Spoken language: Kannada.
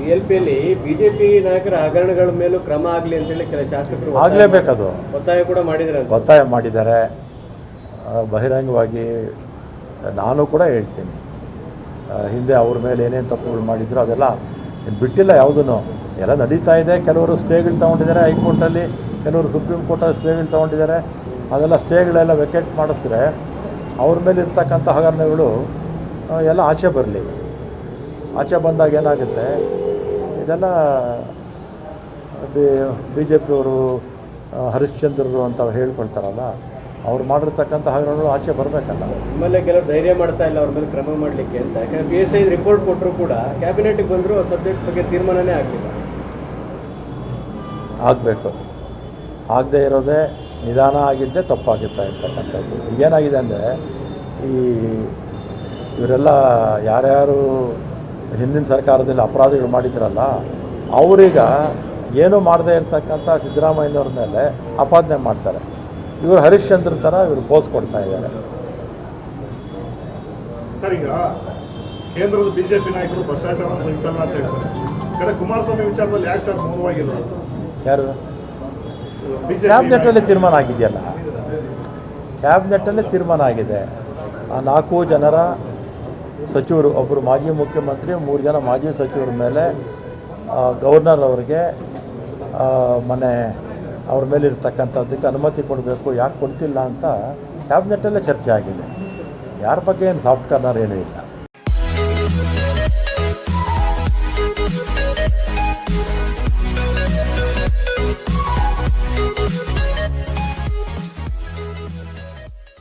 ಬಿಎಲ್ಪಿಯಲ್ಲಿ ಬಿಜೆಪಿ ನಾಯಕರ ಹಗರಣಗಳ ಮೇಲೂ ಕ್ರಮ ಆಗಲಿ ಅಂತೇಳಿ ಕೆಲ ಶಾಸಕರು ಆಗಲೇಬೇಕದು ಒತ್ತಾಯ ಕೂಡ ಮಾಡಿದ್ದಾರೆ. ಒತ್ತಾಯ ಮಾಡಿದ್ದಾರೆ ಬಹಿರಂಗವಾಗಿ. ನಾನು ಕೂಡ ಹೇಳ್ತೀನಿ, ಹಿಂದೆ ಅವ್ರ ಮೇಲೆ ಏನೇನು ತಪ್ಪುಗಳು ಮಾಡಿದ್ರು ಅದೆಲ್ಲ ಬಿಟ್ಟಿಲ್ಲ, ಯಾವುದೂ ಎಲ್ಲ ನಡೀತಾ ಇದೆ. ಕೆಲವರು ಸ್ಟೇಗಳು ತೊಗೊಂಡಿದ್ದಾರೆ ಹೈಕೋರ್ಟಲ್ಲಿ, ಕೆಲವರು ಸುಪ್ರೀಂ ಕೋರ್ಟಲ್ಲಿ ಸ್ಟೇಗಳು ತೊಗೊಂಡಿದ್ದಾರೆ. ಅದೆಲ್ಲ ಸ್ಟೇಗಳೆಲ್ಲ ವೆಕೇಟ್ ಮಾಡಿಸಿದ್ರೆ ಅವ್ರ ಮೇಲೆ ಇರ್ತಕ್ಕಂಥ ಹಗರಣಗಳು ಎಲ್ಲ ಆಚೆ ಬರಲಿ. ಆಚೆ ಬಂದಾಗ ಏನಾಗುತ್ತೆ, ಇದೆಲ್ಲ ಬಿ ಜೆ ಪಿಯವರು ಹರಿಶ್ಚಂದ್ರರು ಅಂತ ಹೇಳ್ಕೊಳ್ತಾರಲ್ಲ, ಅವ್ರು ಮಾಡಿರ್ತಕ್ಕಂಥ ಹಗರಣಗಳು ಆಚೆ ಬರಬೇಕಲ್ಲ. ನಿಮ್ಮಲ್ಲೇ ಕೆಲವರು ಧೈರ್ಯ ಮಾಡ್ತಾ ಇಲ್ಲ ಅವ್ರ ಮೇಲೆ ಕ್ರಮ ಮಾಡಲಿಕ್ಕೆ ಅಂತ. ಯಾಕಂದರೆ PSI ರಿಪೋರ್ಟ್ ಕೊಟ್ಟರು ಕೂಡ ಕ್ಯಾಬಿನೆಟ್ಗೆ ಬಂದರೂ ಸಬ್ಜೆಕ್ಟ್ ಬಗ್ಗೆ ತೀರ್ಮಾನನೇ ಆಗಲಿಲ್ಲ. ಆಗಬೇಕು, ಆಗದೆ ಇರೋದೇ ನಿಧಾನ ಆಗಿದ್ದೇ ತಪ್ಪಾಗುತ್ತಾ ಇರ್ತಕ್ಕಂಥದ್ದು. ಏನಾಗಿದೆ ಅಂದರೆ, ಇವರೆಲ್ಲ ಯಾರ್ಯಾರು ಹಿಂದಿನ ಸರ್ಕಾರದಲ್ಲಿ ಅಪರಾಧಗಳು ಮಾಡಿದ್ರಲ್ಲ, ಅವರೀಗ ಏನೂ ಮಾಡದೇ ಇರ್ತಕ್ಕಂಥ ಸಿದ್ದರಾಮಯ್ಯನವ್ರ ಮೇಲೆ ಆಪಾದನೆ ಮಾಡ್ತಾರೆ. ಇವರು ಹರಿಶ್ಚಂದ್ರ ಥರ ಇವರು ಪೋಸ್ ಕೊಡ್ತಾ ಇದ್ದಾರೆ. ಸರ್, ಈಗ ಕೇಂದ್ರದ ಬಿಜೆಪಿ ನಾಯಕರು ಭ್ರಷ್ಟಾಚಾರ ಸಹಿಸಲ್ಲ ಅಂತ ಹೇಳ್ತಾರೆ. ಕಡೆ ಕುಮಾರಸ್ವಾಮಿ ವಿಚಾರದಲ್ಲಿ ಯಾಕೆ ಸರ್ ಮೌನವಾಗಿಲ್ಲ? ಯಾರು? ಕ್ಯಾಬಿನೆಟ್ಟಲ್ಲಿ ತೀರ್ಮಾನ ಆಗಿದೆಯಲ್ಲ, ಕ್ಯಾಬಿನೆಟ್ಟಲ್ಲೇ ತೀರ್ಮಾನ ಆಗಿದೆ. ಆ 4 ಜನರ ಸಚಿವರು, ಒಬ್ಬರು ಮಾಜಿ ಮುಖ್ಯಮಂತ್ರಿ, 3 ಜನ ಮಾಜಿ ಸಚಿವರ ಮೇಲೆ ಗವರ್ನರ್ ಅವರಿಗೆ ಮನೆ ಅವ್ರ ಮೇಲೆ ಇರ್ತಕ್ಕಂಥದ್ದಕ್ಕೆ ಅನುಮತಿ ಕೊಡಬೇಕು, ಯಾಕೆ ಕೊಡ್ತಿಲ್ಲ ಅಂತ ಕ್ಯಾಬಿನೆಟ್ಟಲ್ಲೇ ಚರ್ಚೆ ಆಗಿದೆ. ಯಾರ ಬಗ್ಗೆ ಏನು ಸಾಫ್ಟ್ ಕಾರ್ನರ್ ಏನೂ ಇಲ್ಲ.